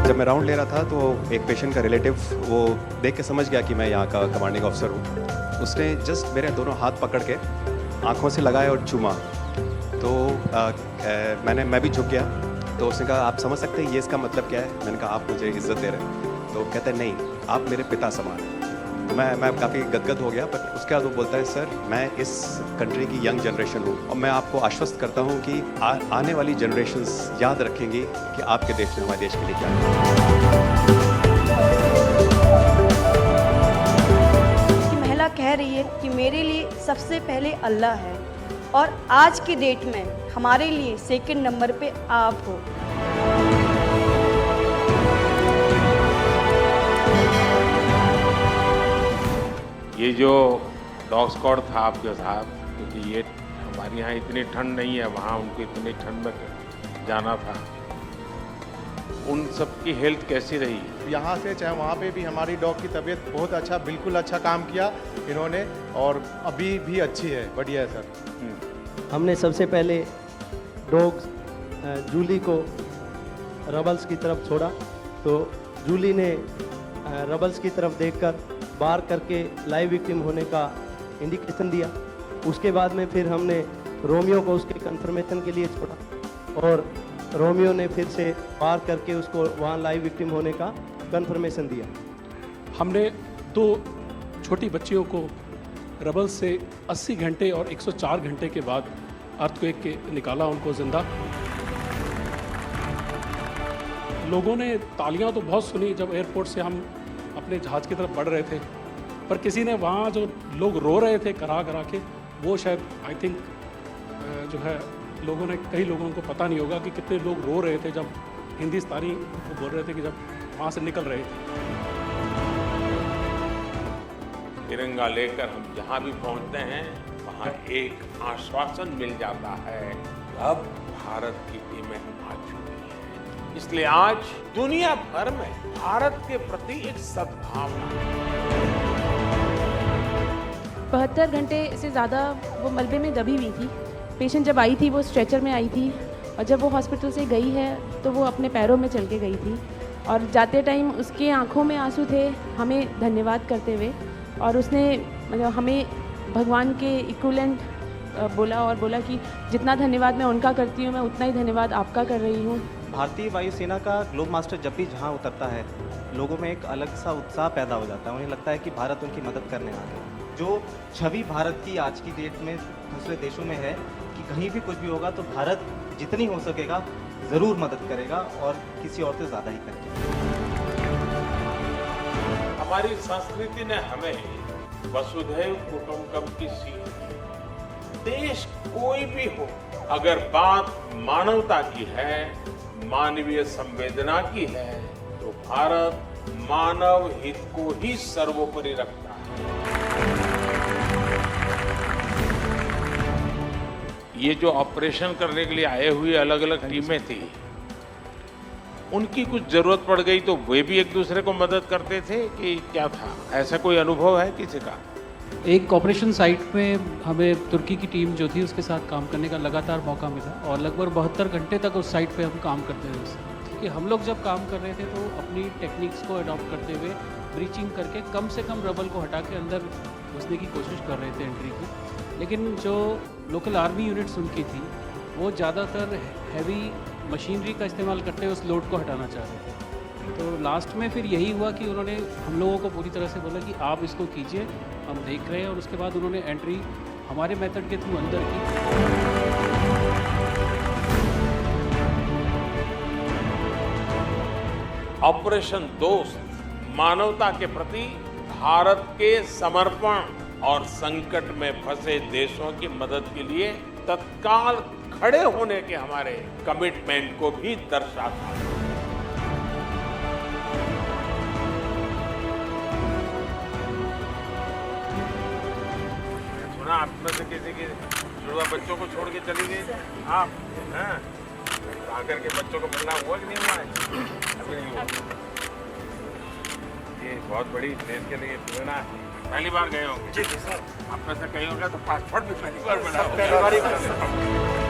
जब मैं राउंड ले रहा था तो एक पेशेंट का रिलेटिव वो देख के समझ गया कि मैं यहाँ का कमांडिंग ऑफिसर हूँ। उसने जस्ट मेरे दोनों हाथ पकड़ के आँखों से लगाया और चूमा। तो मैं भी झुक गया। तो उसने कहा आप समझ सकते हैं ये इसका मतलब क्या है? मैंने कहा आप मुझे इज्जत दे रहे हैं। तो कहते हैं नहीं, आप मेरे पिता समान हैं। मैं काफ़ी गदगद हो गया। पर उसके बाद वो बोलता है सर मैं इस कंट्री की यंग जनरेशन हूँ और मैं आपको आश्वस्त करता हूँ कि आने वाली जनरेशन्स याद रखेंगी कि आपके देश ने हमारे देश के लिए क्या किया। महिला कह रही है कि मेरे लिए सबसे पहले अल्लाह है और आज की डेट में हमारे लिए सेकंड नंबर पे आप हो। ये जो डॉग स्क्वाड था आपके साथ, क्योंकि ये हमारे यहाँ इतनी ठंड नहीं है, वहाँ उनको इतनी ठंड में जाना था, उन सब की हेल्थ कैसी रही? यहाँ से चाहे वहाँ पे भी हमारी डॉग की तबीयत बहुत अच्छा, बिल्कुल अच्छा काम किया इन्होंने और अभी भी अच्छी है, बढ़िया है सर। हमने सबसे पहले डॉग जूली को रबल्स की तरफ छोड़ा तो जूली ने रबल्स की तरफ देखकर बार करके लाइव विक्टिम होने का इंडिकेशन दिया। उसके बाद में फिर हमने रोमियो को उसके कंफर्मेशन के लिए छोड़ा और रोमियो ने फिर से बार करके उसको वहाँ लाइव विक्टिम होने का कंफर्मेशन दिया। हमने 2 छोटी बच्चियों को रबल से 80 घंटे और 104 घंटे के बाद अर्थक्वेक के निकाला उनको जिंदा। लोगों ने तालियां तो बहुत सुनी जब एयरपोर्ट से हम अपने जहाज की तरफ बढ़ रहे थे, पर किसी ने वहाँ जो लोग रो रहे थे करा करा के, वो शायद आई थिंक जो है लोगों ने, कई लोगों को पता नहीं होगा कि कितने लोग रो रहे थे जब हिंदुस्तानी वो बोल रहे थे कि जब वहाँ से निकल रहे थे। तिरंगा लेकर हम जहाँ भी पहुँचते हैं वहाँ एक आश्वासन मिल जाता है, अब भारत की टीमें आ चुकी हैं। इसलिए आज दुनिया भर में भारत के प्रति एक सद्भावना। 72 घंटे से ज़्यादा वो मलबे में दबी हुई थी। पेशेंट जब आई थी वो स्ट्रेचर में आई थी और जब वो हॉस्पिटल से गई है तो वो अपने पैरों में चल के गई थी और जाते टाइम उसके आंखों में आंसू थे हमें धन्यवाद करते हुए, और उसने मतलब हमें भगवान के इक्विवेलेंट बोला और बोला कि जितना धन्यवाद मैं उनका करती हूँ मैं उतना ही धन्यवाद आपका कर रही हूँ। भारतीय वायुसेना का ग्लोब मास्टर जब भी जहाँ उतरता है लोगों में एक अलग सा उत्साह पैदा हो जाता है। उन्हें लगता है कि भारत उनकी मदद करने आ गया। जो छवि भारत की आज की डेट में दूसरे देशों में है कि कहीं भी कुछ भी होगा तो भारत जितनी हो सकेगा ज़रूर मदद करेगा और किसी और से ज़्यादा ही करेगा। हमारी संस्कृति ने हमें वसुधैव कुटुंबकम की सीख दी। देश कोई भी हो, अगर बात मानवता की है, मानवीय संवेदना की है, तो भारत मानव हित को ही सर्वोपरि रखता है। ये जो ऑपरेशन करने के लिए आए हुए अलग अलग टीमें थी, उनकी कुछ जरूरत पड़ गई तो वे भी एक दूसरे को मदद करते थे कि क्या था? ऐसा कोई अनुभव है किसी का? एक ऑपरेशन साइट में हमें तुर्की की टीम जो थी उसके साथ काम करने का लगातार मौका मिला और लगभग 72 घंटे तक उस साइट पे हम काम करते रहे। कि हम लोग जब काम कर रहे थे तो अपनी टेक्निक्स को अडॉप्ट करते हुए ब्रीचिंग करके कम से कम रबल को हटा के अंदर घुसने की कोशिश कर रहे थे एंट्री की। लेकिन जो लोकल आर्मी यूनिट्स उनकी थी वो ज़्यादातर हैवी मशीनरी का इस्तेमाल करते हुए उस लोड को हटाना चाह रहे थे। तो लास्ट में फिर यही हुआ कि उन्होंने हम लोगों को पूरी तरह से बोला कि आप इसको कीजिए, हम देख रहे हैं, और उसके बाद उन्होंने एंट्री हमारे मेथड के थ्रू अंदर की। ऑपरेशन दोस्त मानवता के प्रति भारत के समर्पण और संकट में फंसे देशों की मदद के लिए तत्काल खड़े होने के हमारे कमिटमेंट को भी दर्शाता है। सुना आप में से किसी के जुड़वा बच्चों को छोड़ के चली गई आप, हैं? आकर के बच्चों को मिलना हुआ कि नहीं हुआ है? अभी नहीं हुआ। ये बहुत बड़ी देश के लिए प्रेरणा है। पहली बार गए होंगे? जी सर। आप में से कहीं होगा तो पासपोर्ट भी पहली बार बना होगा।